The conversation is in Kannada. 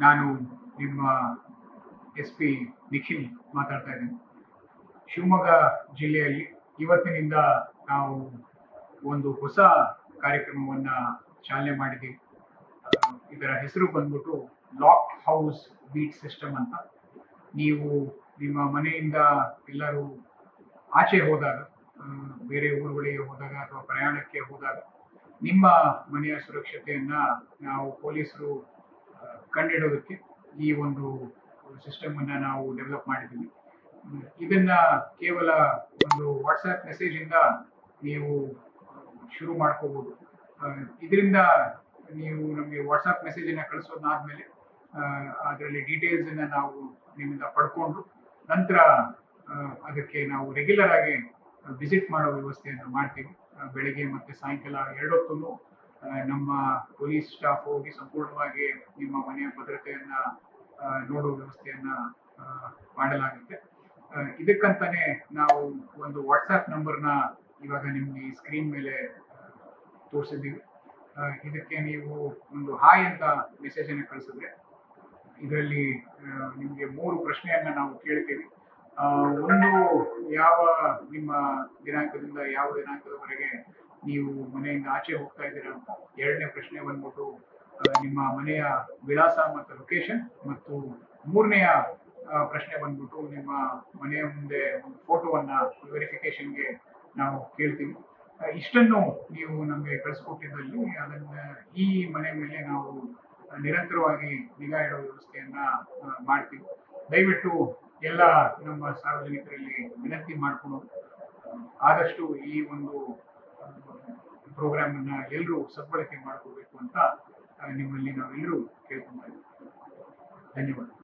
ನಾನು ನಿಮ್ಮ SP ನಿಖಿಲ್ ಮಾತಾಡ್ತಾ ಇದ್ದೀನಿ. ಶಿವಮೊಗ್ಗ ಜಿಲ್ಲೆಯಲ್ಲಿ ಇವತ್ತಿನಿಂದ ನಾವು ಒಂದು ಹೊಸ ಕಾರ್ಯಕ್ರಮವನ್ನ ಚಾಲನೆ ಮಾಡಿದ್ದೀವಿ. ಇದರ ಹೆಸರು ಬಂದ್ಬಿಟ್ಟು ಲಾಕ್ ಹೌಸ್ ಬೀಟ್ ಸಿಸ್ಟಮ್ ಅಂತ. ನೀವು ನಿಮ್ಮ ಮನೆಯಿಂದ ಎಲ್ಲರೂ ಆಚೆ ಹೋದಾಗ, ಬೇರೆ ಊರುಗಳಿಗೆ ಹೋದಾಗ ಅಥವಾ ಪ್ರಯಾಣಕ್ಕೆ ಹೋದಾಗ ನಿಮ್ಮ ಮನೆಯ ಸುರಕ್ಷತೆಯನ್ನ ನಾವು ಪೊಲೀಸರು ಕಂಡಿಡೋದಕ್ಕೆ ಈ ಒಂದು ಸಿಸ್ಟಮ್ ಅನ್ನ ನಾವು ಡೆವಲಪ್ ಮಾಡಿದ್ದೀವಿ. ಇದನ್ನ ಕೇವಲ ಒಂದು ವಾಟ್ಸ್ಆ್ಯಪ್ ಮೆಸೇಜ್ ಇಂದ ನೀವು ಶುರು ಮಾಡ್ಕೋಬಹುದು. ಇದರಿಂದ ನೀವು ನಮಗೆ ವಾಟ್ಸ್ಆ್ಯಪ್ ಮೆಸೇಜ್ ಅನ್ನ ಕಳಿಸೋದಾದ್ಮೇಲೆ ಅದರಲ್ಲಿ ಡೀಟೇಲ್ಸ್ ಅನ್ನ ನಾವು ನಿಮ್ಮಿಂದ ಪಡ್ಕೊಂಡು ನಂತರ ಅದಕ್ಕೆ ನಾವು ರೆಗ್ಯುಲರ್ ಆಗಿ ವಿಸಿಟ್ ಮಾಡೋ ವ್ಯವಸ್ಥೆಯನ್ನು ಮಾಡ್ತೀವಿ. ಬೆಳಿಗ್ಗೆ ಮತ್ತೆ ಸಾಯಂಕಾಲ ಎರಡೊತ್ತೂ ನಮ್ಮ ಪೊಲೀಸ್ ಸ್ಟಾಫ್ ಹೋಗಿ ಸಂಪೂರ್ಣವಾಗಿ ನಿಮ್ಮ ಮನೆಯ ಭದ್ರತೆಯನ್ನ ನೋಡುವ ವ್ಯವಸ್ಥೆಯನ್ನ ಮಾಡಲಾಗುತ್ತೆ. ಇದಕ್ಕಂತಾನೆ ನಾವು ಒಂದು ವಾಟ್ಸ್ಆ್ಯಪ್ ನಂಬರ್ನ ಇವಾಗ ನಿಮ್ಗೆ ಈ ಸ್ಕ್ರೀನ್ ಮೇಲೆ ತೋರಿಸಿದ್ದೀವಿ. ಇದಕ್ಕೆ ನೀವು ಒಂದು ಹಾಯ್ ಅಂತ ಮೆಸೇಜ್ ಅನ್ನು ಕಳಿಸಿದ್ರೆ ಇದರಲ್ಲಿ ನಿಮಗೆ 3 ಪ್ರಶ್ನೆಯನ್ನ ನಾವು ಕೇಳ್ತೀವಿ. ಒಂದು, ಯಾವ ನಿಮ್ಮ ದಿನಾಂಕದಿಂದ ಯಾವ ದಿನಾಂಕದವರೆಗೆ ನೀವು ಮನೆಯಿಂದ ಆಚೆ ಹೋಗ್ತಾ ಇದ್ದೀರಾ ಅಂತ. ಎರಡನೇ ಪ್ರಶ್ನೆ ಬಂದ್ಬಿಟ್ಟು ನಿಮ್ಮ ಮನೆಯ ವಿಳಾಸ ಮತ್ತು ಲೊಕೇಶನ್, ಮತ್ತು ಮೂರನೆಯ ಪ್ರಶ್ನೆ ಬಂದ್ಬಿಟ್ಟು ನಿಮ್ಮ ಮನೆಯ ಮುಂದೆ ಒಂದು ಫೋಟೋವನ್ನ ವೆರಿಫಿಕೇಶನ್ಗೆ ನಾವು ಕೇಳ್ತೀವಿ. ಇಷ್ಟನ್ನು ನೀವು ನಮಗೆ ಕಳಿಸ್ಕೊಟ್ಟಿದ್ದಲ್ಲಿ ಅದನ್ನ ಈ ಮನೆ ಮೇಲೆ ನಾವು ನಿರಂತರವಾಗಿ ನಿಗಾ ಇಡೋ ವ್ಯವಸ್ಥೆಯನ್ನ ಮಾಡ್ತೀವಿ. ದಯವಿಟ್ಟು ಎಲ್ಲ ನಮ್ಮ ಸಾರ್ವಜನಿಕರಲ್ಲಿ ವಿನಂತಿ ಮಾಡಿಕೊಂಡು ಆದಷ್ಟು ಈ ಒಂದು ಪ್ರೋಗ್ರಾಮ್ ಅನ್ನ ಎಲ್ಲರೂ ಸದ್ಬಳಕೆ ಮಾಡ್ಕೋಬೇಕು ಅಂತ ನಿಮ್ಮಲ್ಲಿ ನಾವೆಲ್ಲರೂ ಕೇಳ್ಕೊಂತ ಇದ್ದೀವಿ. ಧನ್ಯವಾದ.